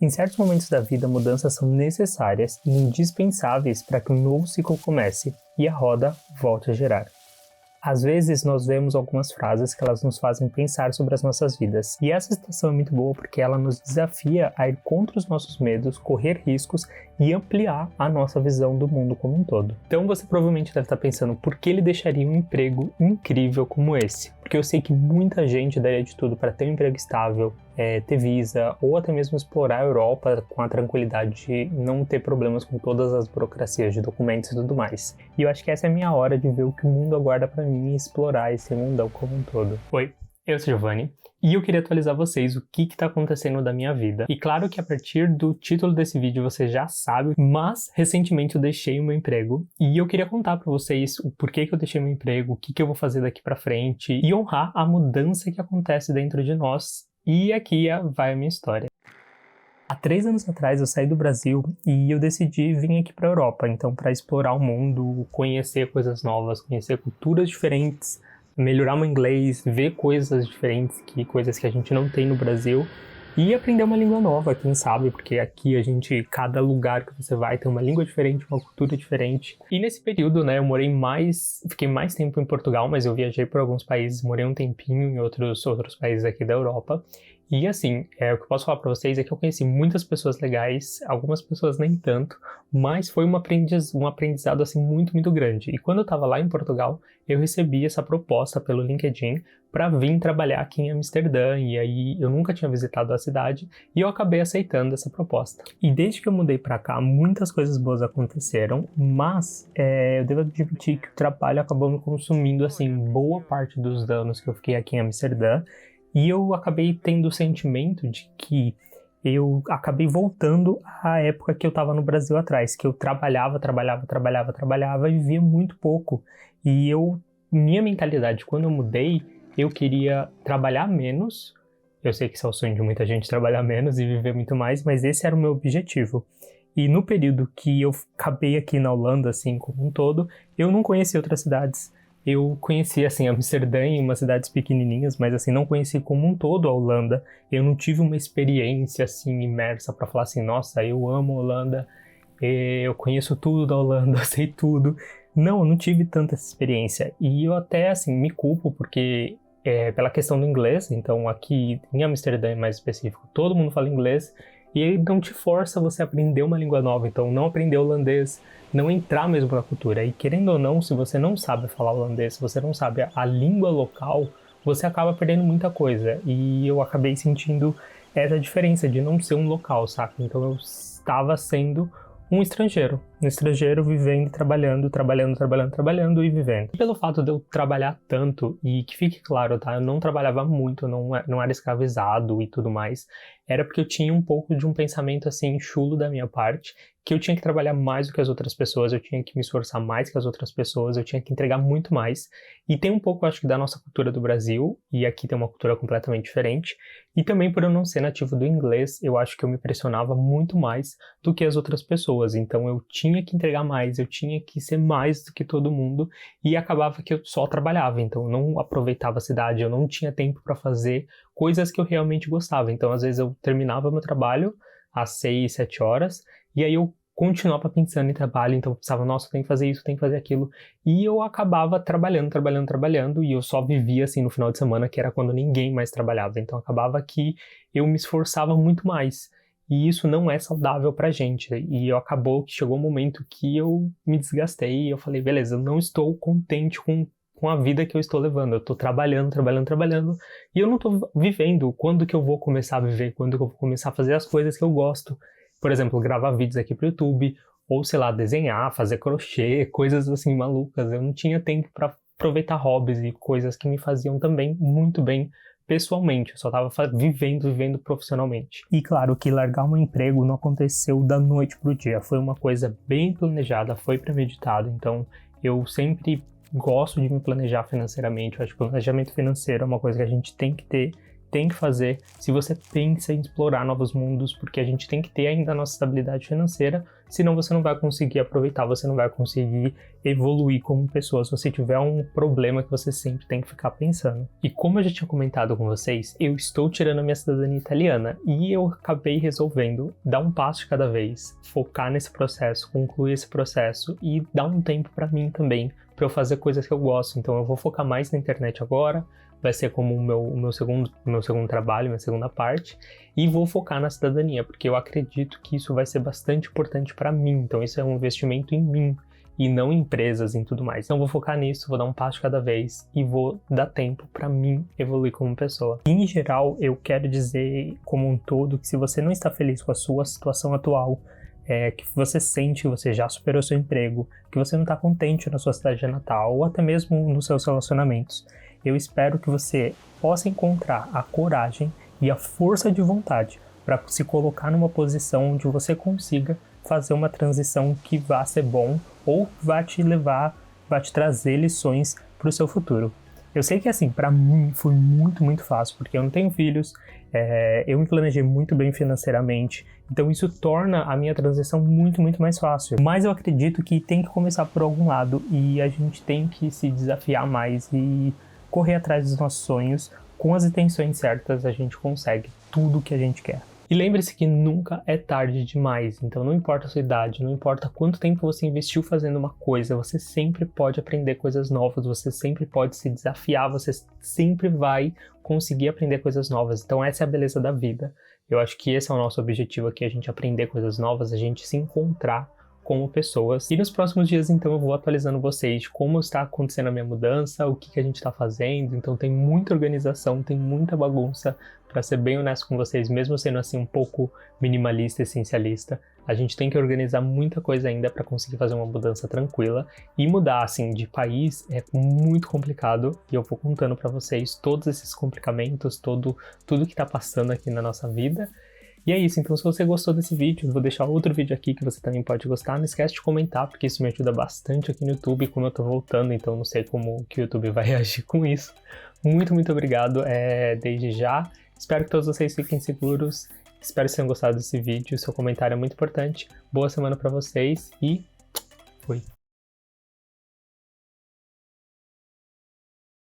Em certos momentos da vida, mudanças são necessárias e indispensáveis para que um novo ciclo comece e a roda volte a girar. Às vezes, nós vemos algumas frases que elas nos fazem pensar sobre as nossas vidas. E essa citação é muito boa porque ela nos desafia a ir contra os nossos medos, correr riscos e ampliar a nossa visão do mundo como um todo. Então você provavelmente deve estar pensando, por que ele deixaria um emprego incrível como esse? Porque eu sei que muita gente daria de tudo para ter um emprego estável, ter visa, ou até mesmo explorar a Europa com a tranquilidade de não ter problemas com todas as burocracias de documentos e tudo mais. E eu acho que essa é a minha hora de ver o que o mundo aguarda para mim e explorar esse mundão como um todo. Oi, eu sou Giovanni. E eu queria atualizar vocês o que está acontecendo da minha vida. E claro que a partir do título desse vídeo você já sabe, mas recentemente eu deixei o meu emprego e eu queria contar para vocês o porquê que eu deixei meu emprego, o que eu vou fazer daqui para frente e honrar a mudança que acontece dentro de nós. E aqui vai a minha história. Há 3 anos atrás eu saí do Brasil e eu decidi vir aqui para a Europa, então para explorar o mundo, conhecer coisas novas, conhecer culturas diferentes, melhorar meu inglês, ver coisas diferentes, coisas que a gente não tem no Brasil e aprender uma língua nova, quem sabe, porque aqui cada lugar que você vai tem uma língua diferente, uma cultura diferente. E nesse período, né, eu fiquei mais tempo em Portugal, mas eu viajei por alguns países, morei um tempinho em outros países aqui da Europa. E assim, o que eu posso falar pra vocês é que eu conheci muitas pessoas legais, algumas pessoas nem tanto, mas foi um aprendizado assim muito, muito grande. E quando eu tava lá em Portugal, eu recebi essa proposta pelo LinkedIn para vir trabalhar aqui em Amsterdã, e aí eu nunca tinha visitado a cidade, e eu acabei aceitando essa proposta. E desde que eu mudei para cá, muitas coisas boas aconteceram, mas eu devo admitir que o trabalho acabou me consumindo assim boa parte dos anos que eu fiquei aqui em Amsterdã, e eu acabei tendo o sentimento de que eu acabei voltando à época que eu estava no Brasil atrás, que eu trabalhava e vivia muito pouco. E minha mentalidade, quando eu mudei, eu queria trabalhar menos. Eu sei que isso é o sonho de muita gente, trabalhar menos e viver muito mais, mas esse era o meu objetivo. E no período que eu acabei aqui na Holanda, assim, como um todo, eu não conheci outras cidades. Eu conheci, assim, Amsterdã e umas cidades pequenininhas, mas, assim, não conheci como um todo a Holanda. Eu não tive uma experiência, assim, imersa pra falar assim, nossa, eu amo a Holanda, eu conheço tudo da Holanda, eu sei tudo. Não, eu não tive tanta essa experiência. E eu até, assim, me culpo porque, pela questão do inglês, então aqui em Amsterdã, mais específico, todo mundo fala inglês, e aí não te força você a aprender uma língua nova, então não aprender holandês, não entrar mesmo na cultura. E querendo ou não, se você não sabe falar holandês, se você não sabe a língua local, você acaba perdendo muita coisa. E eu acabei sentindo essa diferença de não ser um local, saca? Então eu estava sendo um estrangeiro vivendo e trabalhando e vivendo. E pelo fato de eu trabalhar tanto, e que fique claro, tá? Eu não trabalhava muito, não era escravizado e tudo mais, era porque eu tinha um pouco de um pensamento assim chulo da minha parte, que eu tinha que trabalhar mais do que as outras pessoas, eu tinha que me esforçar mais que as outras pessoas, eu tinha que entregar muito mais. E tem um pouco, acho que, da nossa cultura do Brasil, e aqui tem uma cultura completamente diferente. E também por eu não ser nativo do inglês, eu acho que eu me pressionava muito mais do que as outras pessoas. Então eu tinha que entregar mais, eu tinha que ser mais do que todo mundo, e acabava que eu só trabalhava. Então eu não aproveitava a cidade, eu não tinha tempo para fazer coisas que eu realmente gostava. Então às vezes eu terminava meu trabalho às 6, 7 horas, e aí eu continuava pensando em trabalho, então eu pensava, nossa, eu tenho que fazer isso, eu tenho que fazer aquilo, e eu acabava trabalhando, e eu só vivia assim no final de semana, que era quando ninguém mais trabalhava, então acabava que eu me esforçava muito mais, e isso não é saudável pra gente, e acabou que chegou um momento que eu me desgastei, e eu falei, beleza, eu não estou contente com a vida que eu estou levando, eu estou trabalhando, e eu não estou vivendo. Quando que eu vou começar a viver? Quando que eu vou começar a fazer as coisas que eu gosto? Por exemplo, gravar vídeos aqui pro YouTube, ou sei lá, desenhar, fazer crochê, coisas assim malucas. Eu não tinha tempo para aproveitar hobbies e coisas que me faziam também muito bem pessoalmente. Eu só estava vivendo profissionalmente. E claro que largar um emprego não aconteceu da noite pro dia. Foi uma coisa bem planejada, foi premeditado. Então eu sempre gosto de me planejar financeiramente. Eu acho que o planejamento financeiro é uma coisa que a gente tem que ter tem que fazer, se você pensa em explorar novos mundos, porque a gente tem que ter ainda a nossa estabilidade financeira, senão você não vai conseguir aproveitar, você não vai conseguir evoluir como pessoa, se você tiver um problema que você sempre tem que ficar pensando. E como eu já tinha comentado com vocês, eu estou tirando a minha cidadania italiana e eu acabei resolvendo dar um passo de cada vez, focar nesse processo, concluir esse processo e dar um tempo para mim também, para eu fazer coisas que eu gosto. Então eu vou focar mais na internet agora, vai ser como o meu segundo trabalho, minha segunda parte, e vou focar na cidadania, porque eu acredito que isso vai ser bastante importante para mim, então isso é um investimento em mim, e não em empresas e tudo mais. Então vou focar nisso, vou dar um passo de cada vez, e vou dar tempo para mim evoluir como pessoa. E, em geral, eu quero dizer como um todo que se você não está feliz com a sua situação atual, que você sente que você já superou seu emprego, que você não está contente na sua cidade natal, ou até mesmo nos seus relacionamentos, eu espero que você possa encontrar a coragem e a força de vontade para se colocar numa posição onde você consiga fazer uma transição que vá ser bom ou vai te trazer lições para o seu futuro. Eu sei que assim, para mim foi muito fácil, porque eu não tenho filhos, eu me planejei muito bem financeiramente, então isso torna a minha transição muito mais fácil. Mas eu acredito que tem que começar por algum lado e a gente tem que se desafiar mais e correr atrás dos nossos sonhos. Com as intenções certas, a gente consegue tudo o que a gente quer. E lembre-se que nunca é tarde demais, então não importa a sua idade, não importa quanto tempo você investiu fazendo uma coisa, você sempre pode aprender coisas novas, você sempre pode se desafiar, você sempre vai conseguir aprender coisas novas. Então essa é a beleza da vida. Eu acho que esse é o nosso objetivo aqui, a gente aprender coisas novas, a gente se encontrar como pessoas. E nos próximos dias, então, eu vou atualizando vocês de como está acontecendo a minha mudança, o que a gente está fazendo. Então tem muita organização, tem muita bagunça. Para ser bem honesto com vocês, mesmo sendo assim um pouco minimalista, essencialista, a gente tem que organizar muita coisa ainda para conseguir fazer uma mudança tranquila. E mudar assim de país é muito complicado e eu vou contando para vocês todos esses complicamentos, tudo que está passando aqui na nossa vida. E é isso, então se você gostou desse vídeo, eu vou deixar outro vídeo aqui que você também pode gostar. Não esquece de comentar, porque isso me ajuda bastante aqui no YouTube, como eu tô voltando, então não sei como que o YouTube vai reagir com isso. Muito obrigado desde já. Espero que todos vocês fiquem seguros. Espero que tenham gostado desse vídeo. Seu comentário é muito importante. Boa semana pra vocês e fui!